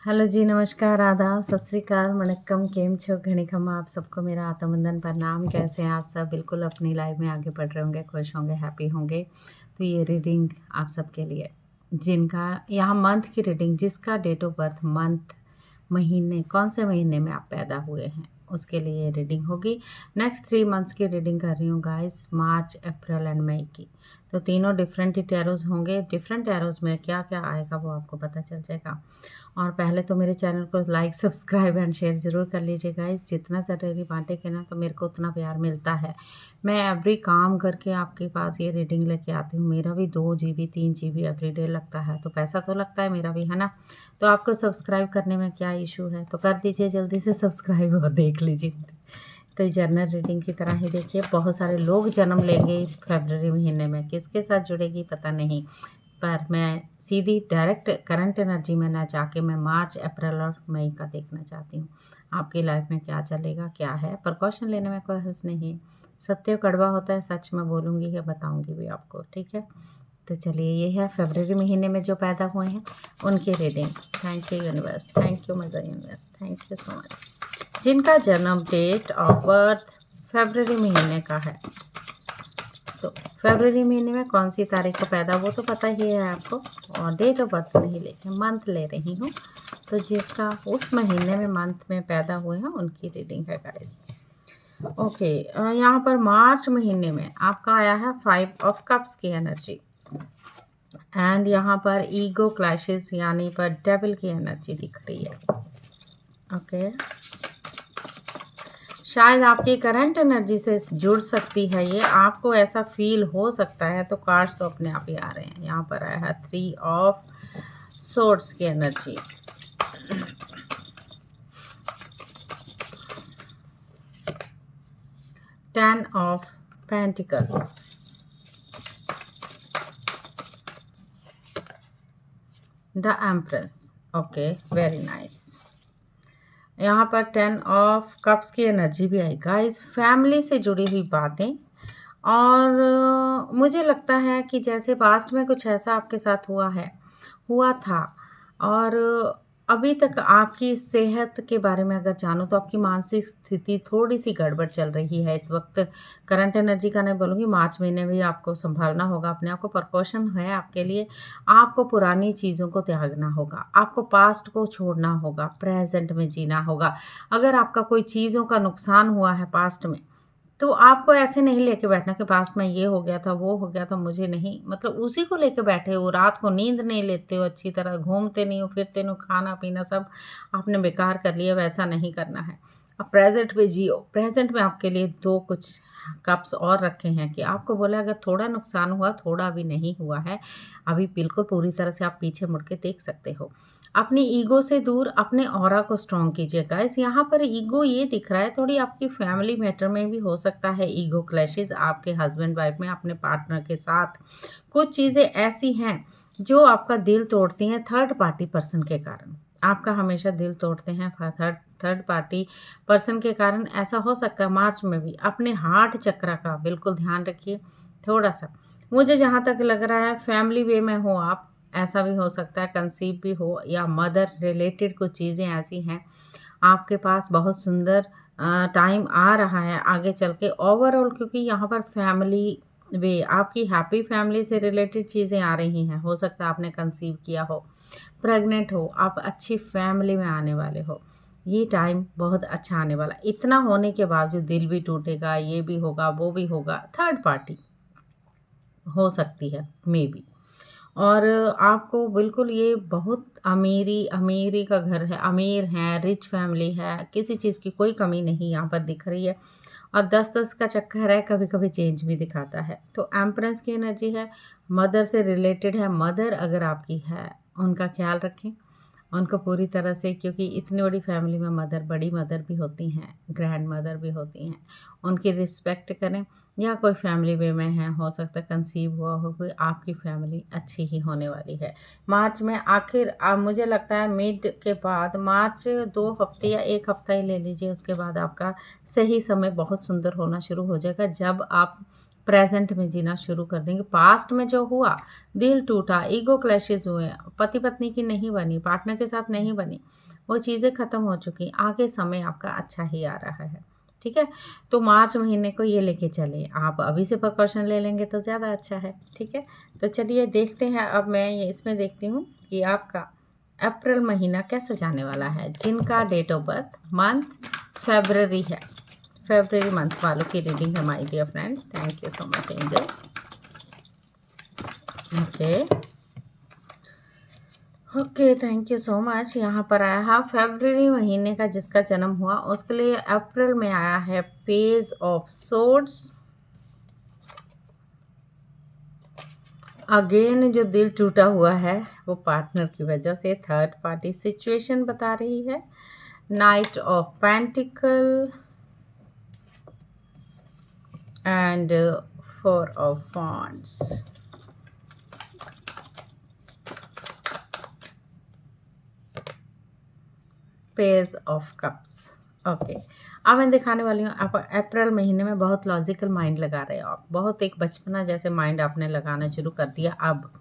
Hello जी, नमस्कार, आदाब, सत श्री अकाल, वणक्कम, केम छो, घणी खम्मा। आप सबको मेरा आत्मवंदन प्रणाम। कैसे हैं आप सब? बिल्कुल अपनी लाइफ में आगे बढ़ रहे होंगे, खुश होंगे, हैप्पी होंगे। तो ये रीडिंग आप सबके लिए, जिनका यहाँ मंथ की रीडिंग, जिसका डेट ऑफ बर्थ मंथ, महीने, कौन से महीने में आप पैदा हुए हैं, उसके लिए ये रीडिंग होगी। नेक्स्ट 3 मंथ्स की रीडिंग कर रही हूँ गाइस, मार्च, अप्रैल एंड मई की। तो तीनों डिफरेंट ही टैरोज होंगे। डिफरेंट टैरोज में क्या क्या आएगा वो आपको पता चल जाएगा। और पहले तो मेरे चैनल को लाइक, सब्सक्राइब एंड शेयर ज़रूर कर लीजिएगा गाइस। जितना ज़रूरी बांटेंगे ना तो मेरे को उतना प्यार मिलता है। मैं एवरी काम करके आपके पास ये रीडिंग लेके आती हूँ। मेरा भी 2 GB 3 GB एवरीडे लगता है, तो पैसा तो लगता है मेरा भी, है ना। तो आपको सब्सक्राइब करने में क्या इशू है, तो कर दीजिए जल्दी से सब्सक्राइब और देख लीजिए। तो जनरल रीडिंग की तरह ही देखिए, बहुत सारे लोग जन्म लेंगे फरवरी महीने में, किसके साथ जुड़ेगी पता नहीं, पर मैं सीधी डायरेक्ट करंट एनर्जी में ना जाके मैं मार्च, अप्रैल और मई का देखना चाहती हूँ। आपकी लाइफ में क्या चलेगा, क्या है। प्रिकॉशन लेने में कोई हर्ज नहीं है। सत्य कड़वा होता है, सच मैं बोलूँगी या बताऊँगी भी आपको, ठीक है। तो चलिए, ये है फरवरी महीने में जो पैदा हुए हैं उनकी reading. Thank you universe, thank you mother universe, thank you so much. जिनका जन्म डेट ऑफ बर्थ फरवरी महीने का है, तो फरवरी महीने में कौन सी तारीख को पैदा, वो तो पता ही है आपको, और डेट ऑफ बर्थ नहीं लेके मंथ ले रही हूँ। तो जिसका उस महीने में मंथ में पैदा हुए हैं उनकी रीडिंग है गाइस। ओके, यहाँ पर मार्च महीने में आपका आया है 5 ऑफ कप्स की एनर्जी, एंड यहाँ पर ईगो क्लैशेस यानी पर डेविल की एनर्जी दिख रही है। ओके, शायद आपकी करंट एनर्जी से जुड़ सकती है ये, आपको ऐसा फील हो सकता है। तो कार्ड्स तो अपने आप ही आ रहे हैं। यहाँ पर आया है 3 ऑफ सोर्ड्स की energy, 10 of pentacle, the empress. Okay, very nice. यहाँ पर 10 ऑफ कप्स की एनर्जी भी आई गाइस। फैमिली से जुड़ी हुई बातें, और मुझे लगता है कि जैसे पास्ट में कुछ ऐसा आपके साथ हुआ था, और अभी तक आपकी सेहत के बारे में अगर जानो तो आपकी मानसिक स्थिति थोड़ी सी गड़बड़ चल रही है इस वक्त। करंट एनर्जी का नहीं बोलूँगी, मार्च महीने में आपको संभालना होगा अपने आप को। प्रिकॉशन है आपके लिए। आपको पुरानी चीज़ों को त्यागना होगा, आपको पास्ट को छोड़ना होगा, प्रेजेंट में जीना होगा। अगर आपका कोई चीज़ों का नुकसान हुआ है पास्ट में, तो आपको ऐसे नहीं लेके बैठना कि पास्ट में ये हो गया था, वो हो गया था, मुझे नहीं, मतलब उसी को लेके बैठे हो, रात को नींद नहीं लेते हो अच्छी तरह, घूमते नहीं हो, फिरते नहीं हो, खाना पीना सब आपने बेकार कर लिया, वैसा नहीं करना है। अब प्रेजेंट में जियो। प्रेजेंट में आपके लिए 2 कुछ कप्स और रखे हैं कि आपको बोला अगर थोड़ा नुकसान हुआ, थोड़ा भी नहीं हुआ है, अभी बिल्कुल पूरी तरह से आप पीछे मुड़ के देख सकते हो। अपनी ईगो से दूर अपने ऑरा को स्ट्रॉन्ग कीजिए गाइस। यहाँ पर ईगो ये दिख रहा है, थोड़ी आपकी फैमिली मैटर में भी हो सकता है ईगो क्लैशेस, आपके हस्बैंड वाइफ में, अपने पार्टनर के साथ कुछ चीज़ें ऐसी हैं जो आपका दिल तोड़ती हैं थर्ड पार्टी पर्सन के कारण। आपका हमेशा दिल तोड़ते हैं थर्ड पार्टी पर्सन के कारण। ऐसा हो सकता है मार्च में भी। अपने हार्ट चक्र का बिल्कुल ध्यान रखिए थोड़ा सा। मुझे जहाँ तक लग रहा है फैमिली वे में हो आप, ऐसा भी हो सकता है, कंसीव भी हो, या मदर रिलेटेड कुछ चीज़ें ऐसी हैं आपके पास। बहुत सुंदर टाइम आ रहा है आगे चल के ओवरऑल, क्योंकि यहाँ पर फैमिली वे, आपकी हैप्पी फैमिली से रिलेटेड चीज़ें आ रही हैं। हो सकता है आपने कंसीव किया हो, प्रेग्नेंट हो, आप अच्छी फैमिली में आने वाले हो। ये टाइम बहुत अच्छा आने वाला। इतना होने के बावजूद दिल भी टूटेगा, ये भी होगा, वो भी होगा, थर्ड पार्टी हो सकती है मे बी। और आपको बिल्कुल ये बहुत अमीरी अमीरी का घर है, अमीर हैं, रिच फैमिली है, किसी चीज़ की कोई कमी नहीं यहाँ पर दिख रही है। और 10-10 का चक्कर है, कभी कभी चेंज भी दिखाता है। तो एम्प्रेस की एनर्जी है, मदर से रिलेटेड है। मदर अगर आपकी है, उनका ख्याल रखें, उनको पूरी तरह से, क्योंकि इतनी बड़ी फैमिली में मदर, बड़ी मदर भी होती हैं, ग्रैंड मदर भी होती हैं, उनकी रिस्पेक्ट करें। या कोई फैमिली वे में है, हो सकता है कंसीव हुआ हो कोई, आपकी फैमिली अच्छी ही होने वाली है मार्च में। आखिर मुझे लगता है मिड के बाद, मार्च 2 हफ्ते या 1 हफ्ता ही ले लीजिए, उसके बाद आपका सही समय बहुत सुंदर होना शुरू हो जाएगा, जब आप प्रेजेंट में जीना शुरू कर देंगे। पास्ट में जो हुआ, दिल टूटा, ईगो क्लैशेस हुए, पति पत्नी की नहीं बनी, पार्टनर के साथ नहीं बनी, वो चीज़ें ख़त्म हो चुकी। आगे समय आपका अच्छा ही आ रहा है, ठीक है। तो मार्च महीने को ये लेके चले, आप अभी से प्रिकॉशन ले लेंगे तो ज़्यादा अच्छा है, ठीक है। तो चलिए देखते हैं, अब मैं ये इसमें देखती हूँ कि आपका अप्रैल महीना कैसे जाने वाला है। जिनका date of birth month February है, फेब्रवरी मंथ वालों की रीडिंग है my dear friends. Thank you so much angels. Okay thank you so much. यहाँ पर आया है फेब्रवरी महीने का जिसका जन्म हुआ उसके लिए अप्रैल में आया है पेज ऑफ सोर्ड्स। अगेन जो दिल टूटा हुआ है वो पार्टनर की वजह से, थर्ड पार्टी सिचुएशन बता रही है। Night of pentacle and four of wands. Page of cups. Okay, अब मैं दिखाने वाली हूँ आप अप्रैल महीने में बहुत लॉजिकल माइंड लगा रहे हो आप, बहुत एक बचपना जैसे माइंड आपने लगाना शुरू कर दिया अब।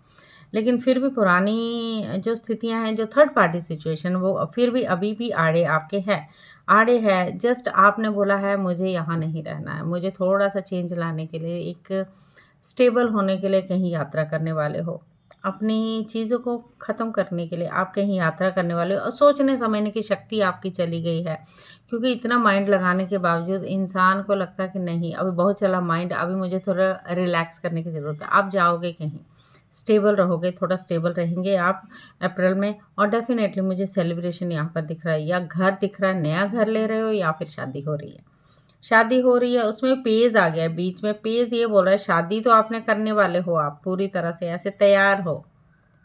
लेकिन फिर भी पुरानी जो स्थितियां हैं, जो थर्ड पार्टी सिचुएशन, वो फिर भी अभी भी आड़े आपके है, आड़े है। जस्ट आपने बोला है मुझे यहाँ नहीं रहना है, मुझे थोड़ा सा चेंज लाने के लिए, एक स्टेबल होने के लिए कहीं यात्रा करने वाले हो, अपनी चीज़ों को ख़त्म करने के लिए आप कहीं यात्रा करने वाले हो। और सोचने समझने की शक्ति आपकी चली गई है, क्योंकि इतना माइंड लगाने के बावजूद इंसान को लगता है कि नहीं अभी बहुत चला माइंड, अभी मुझे थोड़ा रिलैक्स करने की ज़रूरत है। आप जाओगे कहीं, स्टेबल रहोगे, थोड़ा स्टेबल रहेंगे आप अप्रैल में। और डेफिनेटली मुझे सेलिब्रेशन यहाँ पर दिख रहा है, या घर दिख रहा है, नया घर ले रहे हो, या फिर शादी हो रही है। शादी हो रही है, उसमें पेज आ गया है बीच में। पेज ये बोल रहा है शादी तो आपने करने वाले हो, आप पूरी तरह से ऐसे तैयार हो,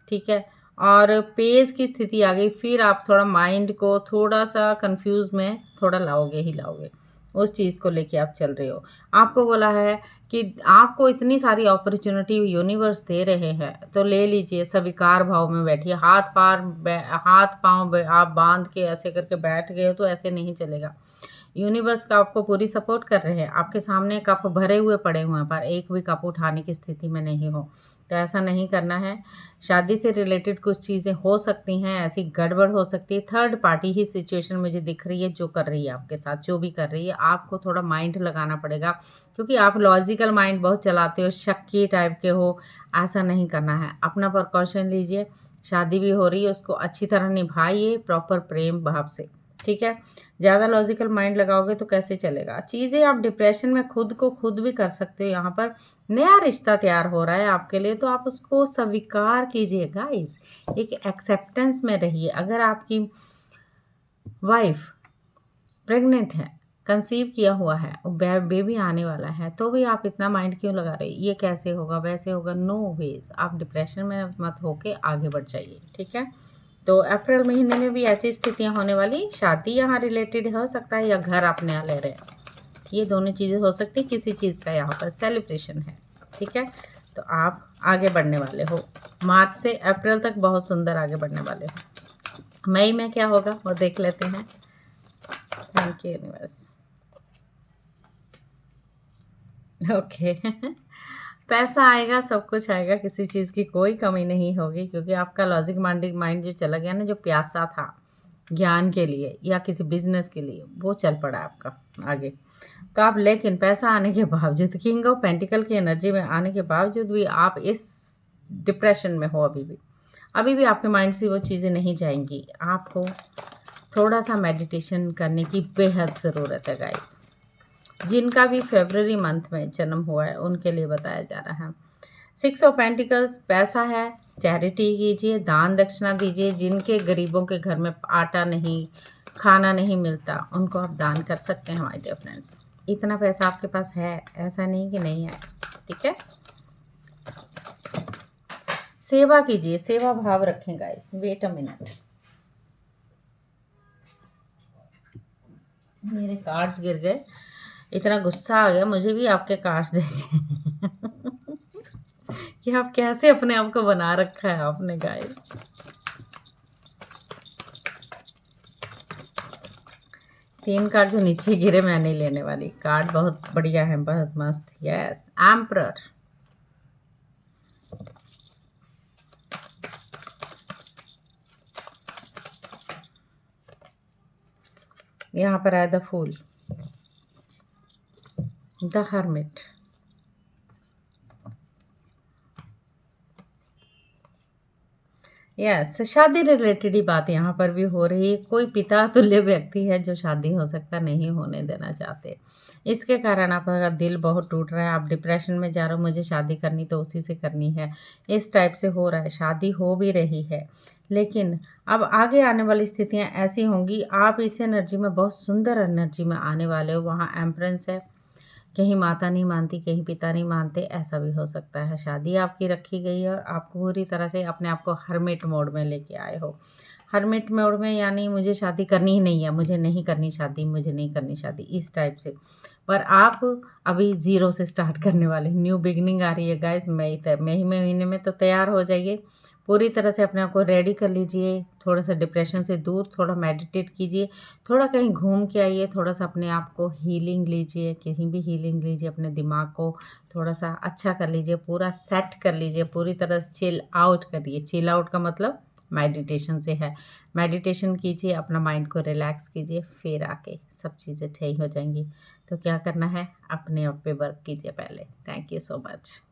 ठीक है। और पेज की स्थिति आ गई, फिर आप थोड़ा माइंड को थोड़ा सा कंफ्यूज में थोड़ा लाओगे ही लाओगे, उस चीज़ को लेके आप चल रहे हो। आपको बोला है कि आपको इतनी सारी अपॉर्चुनिटी यूनिवर्स दे रहे हैं तो ले लीजिए, स्वीकार भाव में बैठिए। हाथ पाँव आप बांध के ऐसे करके बैठ गए हो तो ऐसे नहीं चलेगा। यूनिवर्स का आपको पूरी सपोर्ट कर रहे हैं, आपके सामने कप भरे हुए पड़े हुए हैं पर एक भी कप उठाने की स्थिति में नहीं हो, तो ऐसा नहीं करना है। शादी से रिलेटेड कुछ चीज़ें हो सकती हैं, ऐसी गड़बड़ हो सकती है। थर्ड पार्टी ही सिचुएशन मुझे दिख रही है जो कर रही है आपके साथ, जो भी कर रही है। आपको थोड़ा माइंड लगाना पड़ेगा, क्योंकि आप लॉजिकल माइंड बहुत चलाते हो, शक्की टाइप के हो। ऐसा नहीं करना है, अपना प्रिकॉशन लीजिए। शादी भी हो रही है, उसको अच्छी तरह निभाइए, प्रॉपर प्रेम भाव से, ठीक है। ज़्यादा लॉजिकल माइंड लगाओगे तो कैसे चलेगा। चीज़ें आप डिप्रेशन में खुद को खुद भी कर सकते हो। यहाँ पर नया रिश्ता तैयार हो रहा है आपके लिए, तो आप उसको स्वीकार कीजिए गाइस, एक एक्सेप्टेंस में रहिए। अगर आपकी वाइफ प्रेग्नेंट है, कंसीव किया हुआ है, बेबी आने वाला है, तो भी आप इतना माइंड क्यों लगा रहे, ये कैसे होगा वैसे होगा, नो वेज। आप डिप्रेशन में मत होके आगे बढ़ जाइए, ठीक है। तो अप्रैल महीने में भी ऐसी स्थितियां होने वाली, शादी यहाँ रिलेटेड हो सकता है या घर आप नया ले रहे हैं, ये दोनों चीज़ें हो सकती, किसी चीज़ का यहाँ पर सेलिब्रेशन है, ठीक है। तो आप आगे बढ़ने वाले हो, मार्च से अप्रैल तक बहुत सुंदर आगे बढ़ने वाले हो। मई में क्या होगा वो देख लेते हैं। Thank you universe. ओके पैसा आएगा, सब कुछ आएगा, किसी चीज़ की कोई कमी नहीं होगी, क्योंकि आपका लॉजिक माइंड जो चला गया ना, जो प्यासा था ज्ञान के लिए या किसी बिजनेस के लिए, वो चल पड़ा आपका आगे। तो आप, लेकिन पैसा आने के बावजूद, किंग ऑफ पेंटिकल की एनर्जी में आने के बावजूद भी आप इस डिप्रेशन में हो। अभी भी आपके माइंड से वो चीज़ें नहीं जाएंगी। आपको थोड़ा सा मेडिटेशन करने की बेहद ज़रूरत है गाइस। जिनका भी फेब्रवरी मंथ में जन्म हुआ है उनके लिए बताया जा रहा है। 6 ऑफ पेंटिकल्स, पैसा है, चैरिटी कीजिए, दान दक्षिणा दीजिए। जिनके गरीबों के घर में आटा नहीं, खाना नहीं मिलता, उनको आप दान कर सकते हैं माय डियर फ्रेंड्स। इतना पैसा आपके पास है, ऐसा नहीं कि नहीं है, ठीक है। सेवा कीजिए, सेवा भाव रखें गाइस। वेट अ मिनट, मेरे कार्ड्स गिर गए, इतना गुस्सा आ गया मुझे भी आपके कार्ड्स देखे कि आप कैसे अपने आप को बना रखा है आपने गाइस। 3 कार्ड जो नीचे गिरे मैं नहीं लेने वाली। कार्ड बहुत बढ़िया है, बहुत मस्त। Yes, emperor. यहाँ पर आया the fool, the hermit, yes, शादी रिलेटेड ही बात यहाँ पर भी हो रही है। कोई पिता तुल्य व्यक्ति है जो शादी हो सकता नहीं होने देना चाहते। इसके कारण आपका दिल बहुत टूट रहा है, आप डिप्रेशन में जा रहे हो, मुझे शादी करनी तो उसी से करनी है, इस टाइप से हो रहा है। शादी हो भी रही है, लेकिन अब आगे आने वाली स्थितियाँ ऐसी होंगी, आप इस एनर्जी में बहुत सुंदर एनर्जी में आने वाले हो। वहाँ एम्परेंस है, कहीं माता नहीं मानती, कहीं पिता नहीं मानते, ऐसा भी हो सकता है। शादी आपकी रखी गई है और आप पूरी तरह से अपने आप को हर्मिट मोड में लेके आए हो। हर्मिट मोड में यानी मुझे शादी करनी ही नहीं है, मुझे नहीं करनी शादी, मुझे नहीं करनी शादी, इस टाइप से। पर आप अभी ज़ीरो से स्टार्ट करने वाले, न्यू बिगिनिंग आ रही है गाइस। मई महीने में तो तैयार हो जाइए, पूरी तरह से अपने आप को रेडी कर लीजिए। थोड़ा सा डिप्रेशन से दूर, थोड़ा मेडिटेट कीजिए, थोड़ा कहीं घूम के आइए, थोड़ा सा अपने आप को हीलिंग लीजिए, कहीं भी हीलिंग लीजिए, अपने दिमाग को थोड़ा सा अच्छा कर लीजिए, पूरा सेट कर लीजिए, पूरी तरह से चिल आउट करिए। चिल आउट का मतलब मेडिटेशन से है। मेडिटेशन कीजिए, अपना माइंड को रिलैक्स कीजिए, फिर आके सब चीज़ें ठीक हो जाएंगी। तो क्या करना है, अपने आप पे वर्क कीजिए पहले। Thank you so much.